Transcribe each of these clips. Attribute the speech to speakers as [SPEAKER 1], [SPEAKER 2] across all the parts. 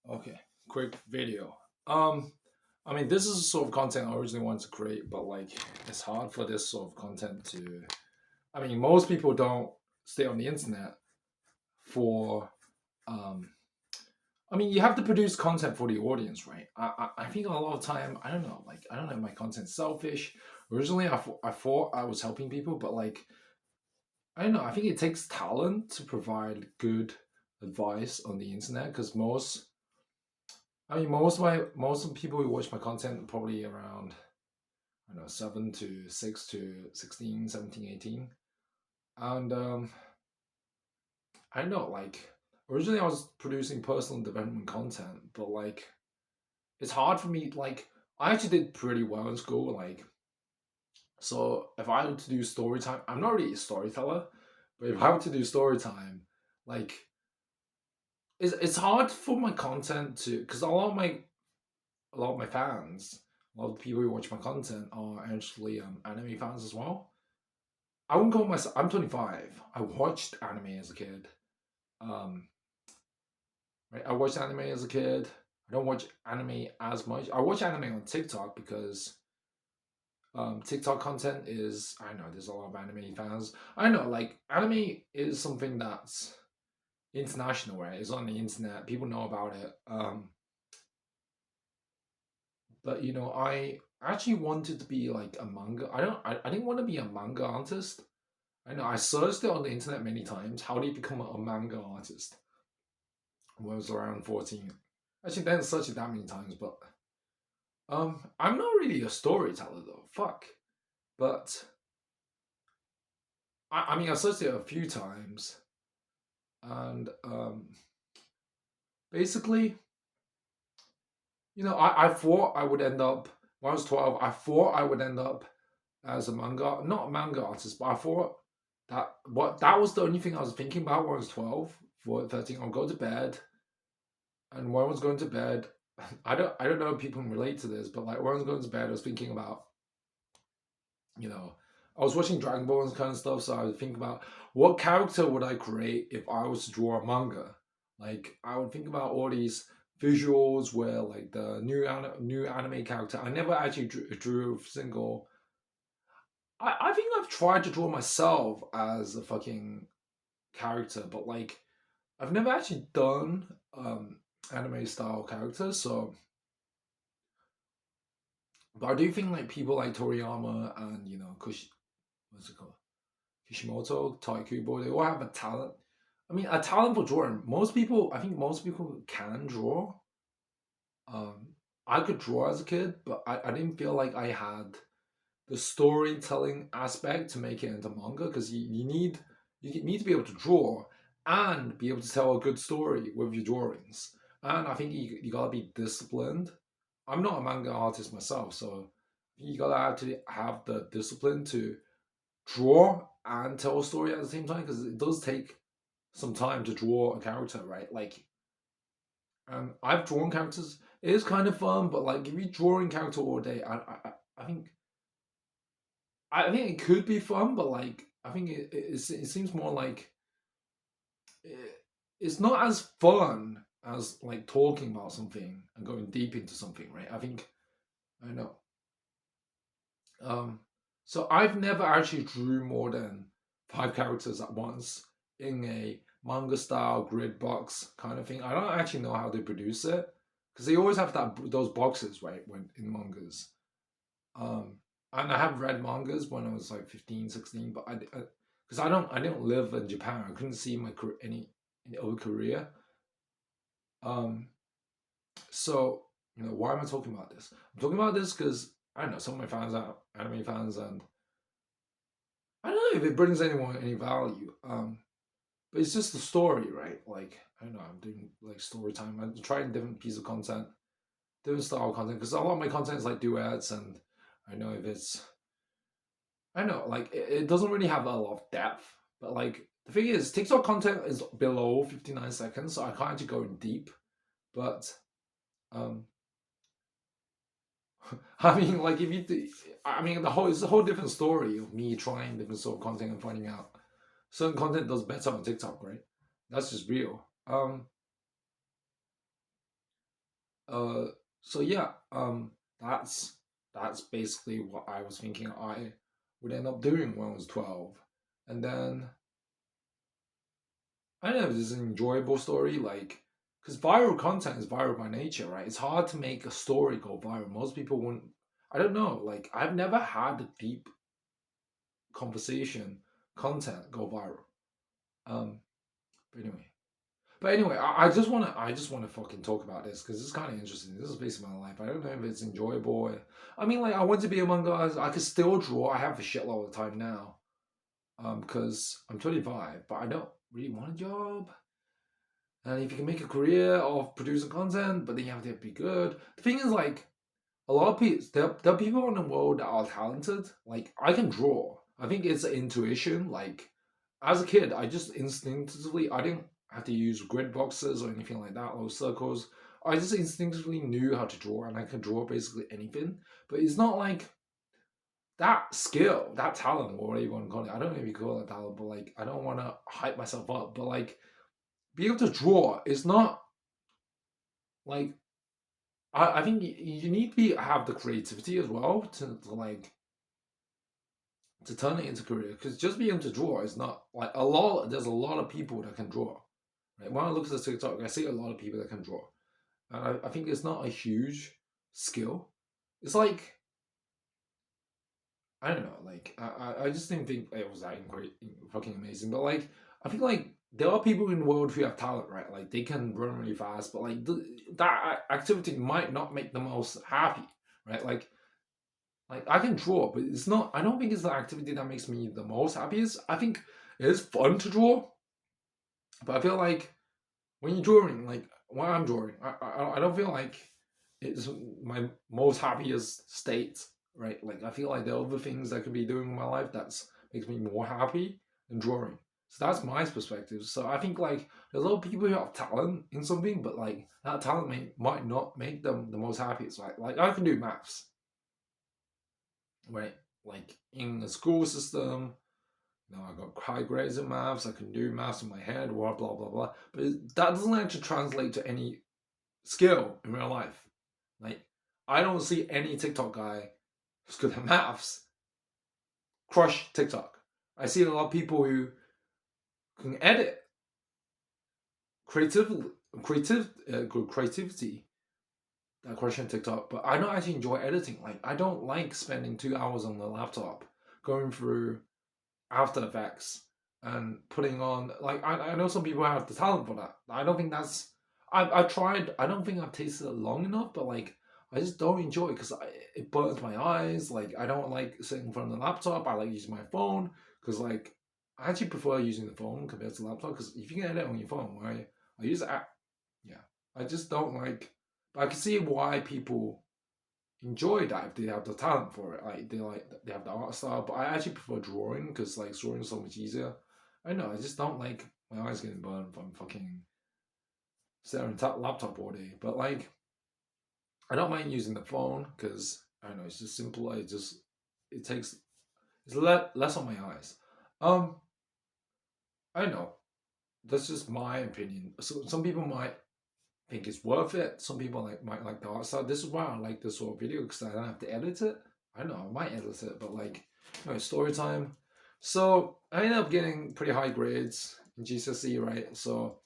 [SPEAKER 1] Okay, quick video. Um, I mean, this is the sort of content I originally wanted to create, but like, it's hard for this sort of content to. I mean, most people don't stay on the internet for. Um, I mean, you have to produce content for the audience, right? I think a lot of time, I don't know, like, I don't know, if my content's selfish. Originally, I thought I was helping people, but like, I don't know. I think it takes talent to provide good advice on the internet because most of the people who watch my content are probably around I don't know 7 to 6 to 16, 17, 18. And I don't know, like originally I was producing personal development content, but like it's hard for me. Like I actually did pretty well in school. Like so, if I were to do story time, I'm not really a storyteller, but if I were to do story time, like it's hard for my content to because a lot of my fans, a lot of the people who watch my content are actually anime fans as well. I wouldn't call myself. I'm 25. I watched anime as a kid. Um, right, I watched anime as a kid. I don't watch anime as much. I watch anime on TikTok because TikTok content is. I know there's a lot of anime fans. I know like anime is something that's international, right? It's on the internet. People know about it. But I actually wanted to be like a manga. I didn't want to be a manga artist. I know I searched it on the internet many times. How do you become a manga artist? When I was around 14. Actually didn't search it that many times, but I'm not really a storyteller though. Fuck. But I mean I searched it a few times and basically, I thought I would end up when I was 12, I thought I would end up as a manga, not a manga artist, but I thought that was the only thing I was thinking about when I was 12, for 13. I'll go to bed, and when I was going to bed, I don't know if people can relate to this, but like when I was going to bed, I was thinking about, you know, I was watching Dragon Ball and kind of stuff, so I was thinking about what character would I create if I was to draw a manga. Like I would think about all these visuals where like the new anime character. I never actually drew a single. I think I've tried to draw myself as a fucking character, but like I've never actually done anime style characters. So, but I do think like people like Toriyama and what's it called, Kishimoto, Taikubo, they all have a talent. I mean, a talent for drawing. I think most people can draw. Um, I could draw as a kid, but I didn't feel like I had the storytelling aspect to make it into manga because you need to be able to draw and be able to tell a good story with your drawings. And I think you gotta be disciplined. I'm not a manga artist myself, so you gotta actually have the discipline to draw and tell a story at the same time because it does take some time to draw a character, right? Like, I've drawn characters. It is kind of fun, but like if you're drawing character all day, I think it could be fun, but like I think it seems more like it, it's not as fun as like talking about something and going deep into something, right? I know. Um, so I've never actually drew more than 5 characters at once in a manga style grid box kind of thing. I don't actually know how they produce it because they always have those boxes, right? When in mangas. Um, and I have read mangas when I was like 15, 16, but because I didn't live in Japan. I couldn't see any other Korea. Um, so why am I talking about this? I'm talking about this because I don't know some of my fans are anime fans, and I don't know if it brings anyone any value. But it's just the story, right? Like I don't know, I'm doing like story time. I'm trying different piece of content, different style of content, because a lot of my content is like duets, and I know if it's I know, like it doesn't really have a lot of depth. But like the thing is, TikTok content is below 59 seconds, so I can't actually go in deep. But um, I mean, like if you, I mean, it's a whole different story of me trying different sort of content and finding out certain content does better on TikTok, right? That's just real. uh, so yeah, that's basically what I was thinking I would end up doing when I was 12. And then I don't know, this is an enjoyable story, like, because viral content is viral by nature, right? It's hard to make a story go viral. Most people wouldn't. I don't know. Like, I've never had a deep conversation content go viral. Um, but anyway, I just wanna fucking talk about this because it's kind of interesting. This is basically my life. I don't know if it's enjoyable. I mean, like, I want to be among us. I could still draw. I have a shitload of time now. Because I'm 25, but I don't really want a job. And if you can make a career of producing content, but then you have to be good. The thing is, like, a lot of people, there are people in the world that are talented. Like, I can draw. I think it's intuition. Like, as a kid, I just instinctively, I didn't have to use grid boxes or anything like that, or circles. I just instinctively knew how to draw, and I could draw basically anything. But it's not like that skill, that talent, or whatever you want to call it. I don't know if you call it talent, but like, I don't want to hype myself up. But like, being able to draw is not like, I think you need to have the creativity as well to like to turn it into career. Because just being able to draw is not like a lot. There's a lot of people that can draw. Right? When I look at the TikTok, I see a lot of people that can draw, and I think it's not a huge skill. It's like, I don't know. Like, I just didn't think it was that great, fucking amazing. But like, I feel like there are people in the world who have talent, right? Like, they can run really fast, but like that activity might not make them most happy, right? Like I can draw, but it's not. I don't think it's the activity that makes me the most happiest. I think it is fun to draw, but I feel like when you're drawing, like when I'm drawing, I don't feel like it's my most happiest state, right? Like I feel like there are other things I could be doing in my life that's makes me more happy than drawing. So that's my perspective. So I think like there's a lot of people who have talent in something, but like that talent might not make them the most happiest. Like I can do maths, right? Like in the school system, I got high grades in maths. I can do maths in my head, blah blah blah blah. But that doesn't actually translate to any skill in real life. Like, I don't see any TikTok guy who's good at maths crush TikTok. I see a lot of people who can edit creatively, good creativity that crush on TikTok, but I don't actually enjoy editing. Like, I don't like spending 2 hours on the laptop going through After Effects and putting on. Like, I know some people have the talent for that. I don't think that's. I tried. I don't think I've tasted it long enough, but like I just don't enjoy it because it burns my eyes. Like I don't like sitting in front of the laptop. I like using my phone because like I actually prefer using the phone compared to the laptop because if you can edit on your phone, right? I use the app. Yeah, I just don't like. But I can see why people enjoy that if they have the talent for it. Like they have the art style. But I actually prefer drawing because like drawing is so much easier. I don't know. I just don't like my eyes getting burned from fucking staring at laptop all day. But like I don't mind using the phone because I don't know. It's just simpler. It takes it's less on my eyes. Um, I don't know. That's just my opinion. So some people might think it's worth it. Some people might like the art style. This is why I like this sort of video because I don't have to edit it. I don't know, I might edit it, but like, story time. So I ended up getting pretty high grades in GCSE, right? So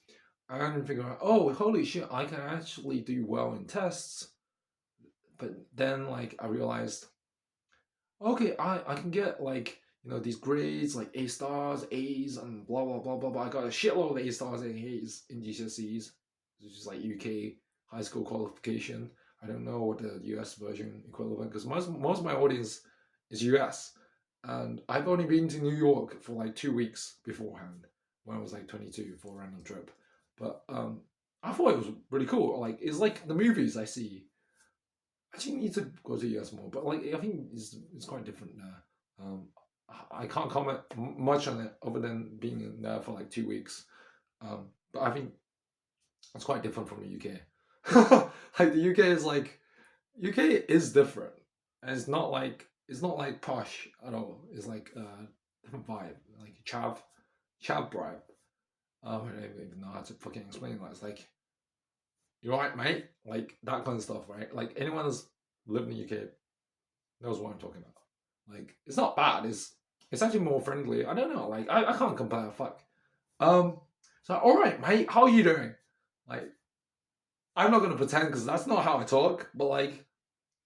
[SPEAKER 1] I ended up figuring out, oh, holy shit, I can actually do well in tests. But then, like, I realized, okay, I can get like these grades like A stars, A's, and blah blah blah blah blah. I got a shitload of A stars and A's in GCSEs, which is like UK high school qualification. I don't know what the US version equivalent because most of my audience is US, and I've only been to New York for like 2 weeks beforehand when I was like 22 for a random trip. But I thought it was really cool. Like it's like the movies I see. I actually need to go to US more, but like I think it's quite different now. Um, I can't comment much on it other than being in there for like 2 weeks. But I think it's quite different from the UK. Like the UK is like UK is different, and it's not like posh at all. It's like different vibe, like chav bribe. I don't even know how to fucking explain that. It's like You right, mate? Like that kind of stuff, right? Like anyone who's lived in the UK knows what I'm talking about. Like it's not bad. It's actually more friendly. I don't know. Like I can't compare. Fuck. Um. So all right, mate. How are you doing? Like I'm not gonna pretend because that's not how I talk. But like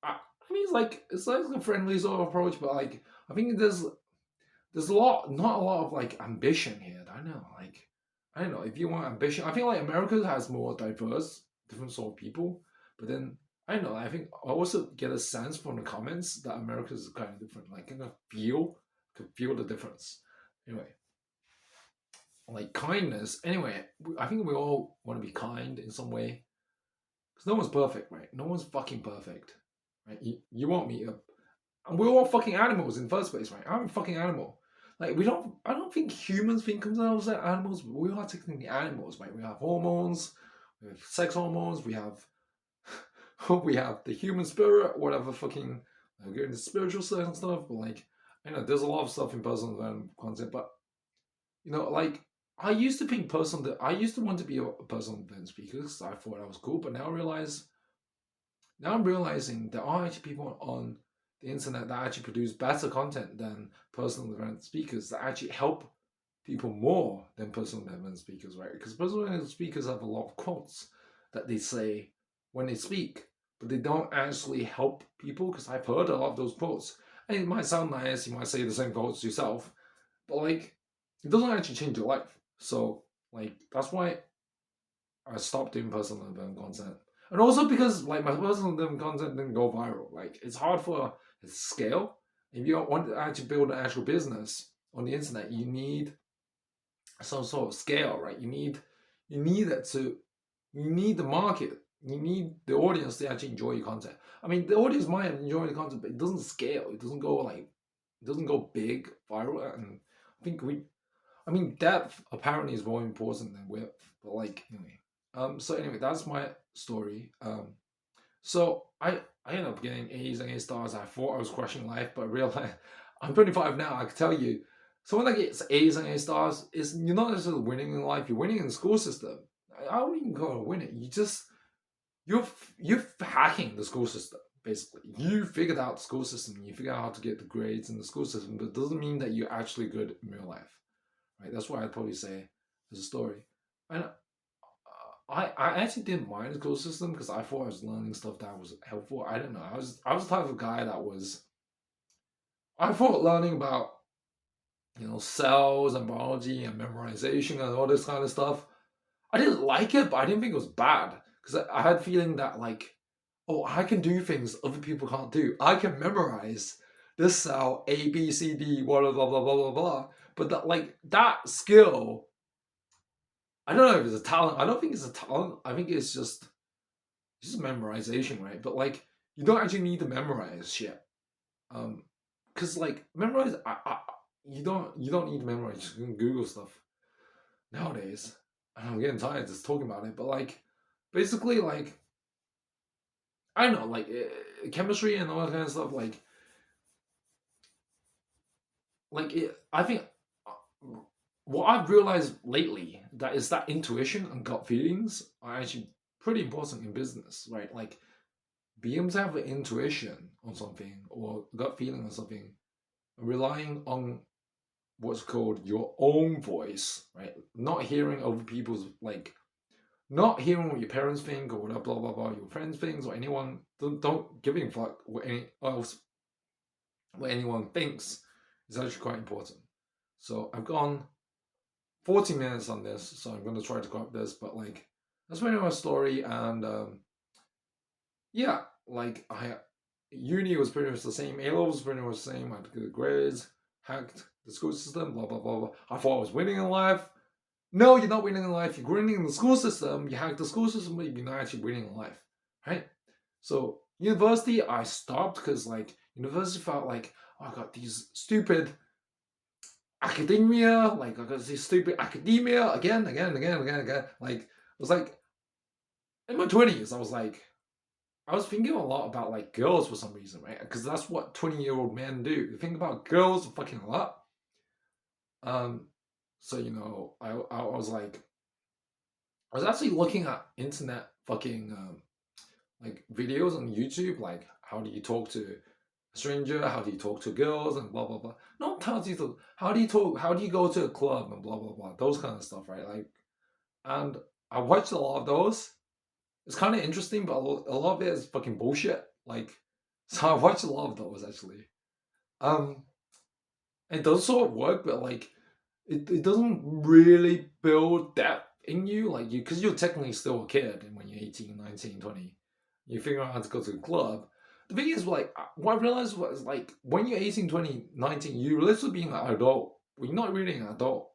[SPEAKER 1] I mean, it's like a friendly sort of approach. But like I think there's not a lot of like ambition here. I don't know. Like I don't know if you want ambition. I feel like America has more diverse, different sort of people. But then I don't know. I think I also get a sense from the comments that America is kind of different. Like I can feel the difference. Anyway, like kindness. Anyway, I think we all want to be kind in some way because no one's perfect, right? No one's fucking perfect, right? You won't meet up, and we're all fucking animals in the first place, right? I'm a fucking animal. Like we don't, I don't think humans think themselves as animals, but we are technically animals, right? We have hormones, we have sex hormones, we have we have the human spirit, whatever fucking we're getting the spiritual side and stuff. But like, there's a lot of stuff in personal development content, but like I used to think I used to want to be a personal development speaker because I thought I was cool, but now I'm realizing there are actually people on the internet that actually produce better content than personal development speakers that actually help people more than personal development speakers, right? Because personal development speakers have a lot of quotes that they say when they speak, but they don't actually help people. Because I've heard a lot of those quotes, and it might sound nice, you might say the same quotes yourself, but like it doesn't actually change your life. So like that's why I stopped doing personal development content. And also because like my personal development content didn't go viral. Like it's hard for it to scale. If you want to actually build an actual business on the internet, you need some sort of scale, right? You need it to you need the market. You need the audience to actually enjoy your content. I mean the audience might enjoy the content, but it doesn't scale. It doesn't go big viral. And I think depth apparently is more important than width. But like anyway. So anyway, that's my story. So I ended up getting A's and A stars. I thought I was crushing life, but I realized I'm 25 now. I can tell you, someone that gets A's and A stars is you're not necessarily winning in life. You're winning in the school system. I don't even call it winning. You're hacking the school system. Basically, you figured out the school system. You figure out how to get the grades in the school system, but it doesn't mean that you're actually good in real life, right? That's what I'd probably say as a story. And I actually didn't mind the school system because I thought I was learning stuff that was helpful. I don't know. I was the type of guy that was. I thought learning about cells and biology and memorization and all this kind of stuff. I didn't like it, but I didn't think it was bad because I had feeling that like, oh, I can do things other people can't do. I can memorize this cell A B C D blah blah blah blah blah blah. But that skill, I don't know if it's a talent. I don't think it's a talent. I think it's just memorization, right? But like you don't actually need to memorize shit. Because like memorize, you don't need to memorize. You can Google stuff nowadays. And I'm getting tired just talking about it, but like basically like I don't know, like chemistry and all that kind of stuff. I think what I've realized lately that is that intuition and gut feelings are actually pretty important in business, right? Like being able to have an intuition on something or gut feeling on something, relying on what's called your own voice, right? Not hearing other people's not hearing what your parents think or whatever, blah blah blah, your friends things or anyone. Don't giving a fuck what anyone thinks is actually quite important. So I've gone 40 minutes on this, so I'm going to try to go up this, but like that's pretty much my story. And yeah, like uni was pretty much the same, A levels was pretty much the same. I had good grades, hacked the school system, blah blah blah blah. I thought I was winning in life. No, you're not winning in life. You're winning in the school system. You hack the school system, but you're not actually winning in life, right? So university, I stopped because like university felt like, oh, I got these stupid academia, like I got this stupid academia again. Like it was like in my 20s, I was thinking a lot about like girls for some reason, right? Because that's what 20-year-old men do. They think about girls fucking a lot. So I was like, I was actually looking at internet fucking like videos on YouTube, like how do you talk to a stranger, how do you talk to girls, and blah blah blah. Not how do you talk, how do you talk, how do you go to a club and blah blah blah. Those kind of stuff, right? Like, and I watched a lot of those. It's kind of interesting, but a lot of it is fucking bullshit. Like, so I watched a lot of those actually. Um, it does sort of work, but like, it doesn't really build depth in you, like you, because you're technically still a kid, and when you're 18, 19, 20, you figure out how to go to the club. The thing is, like, what I realized was, like, when you're 18, 20, 19, you're literally being an adult. Well, you're not really an adult.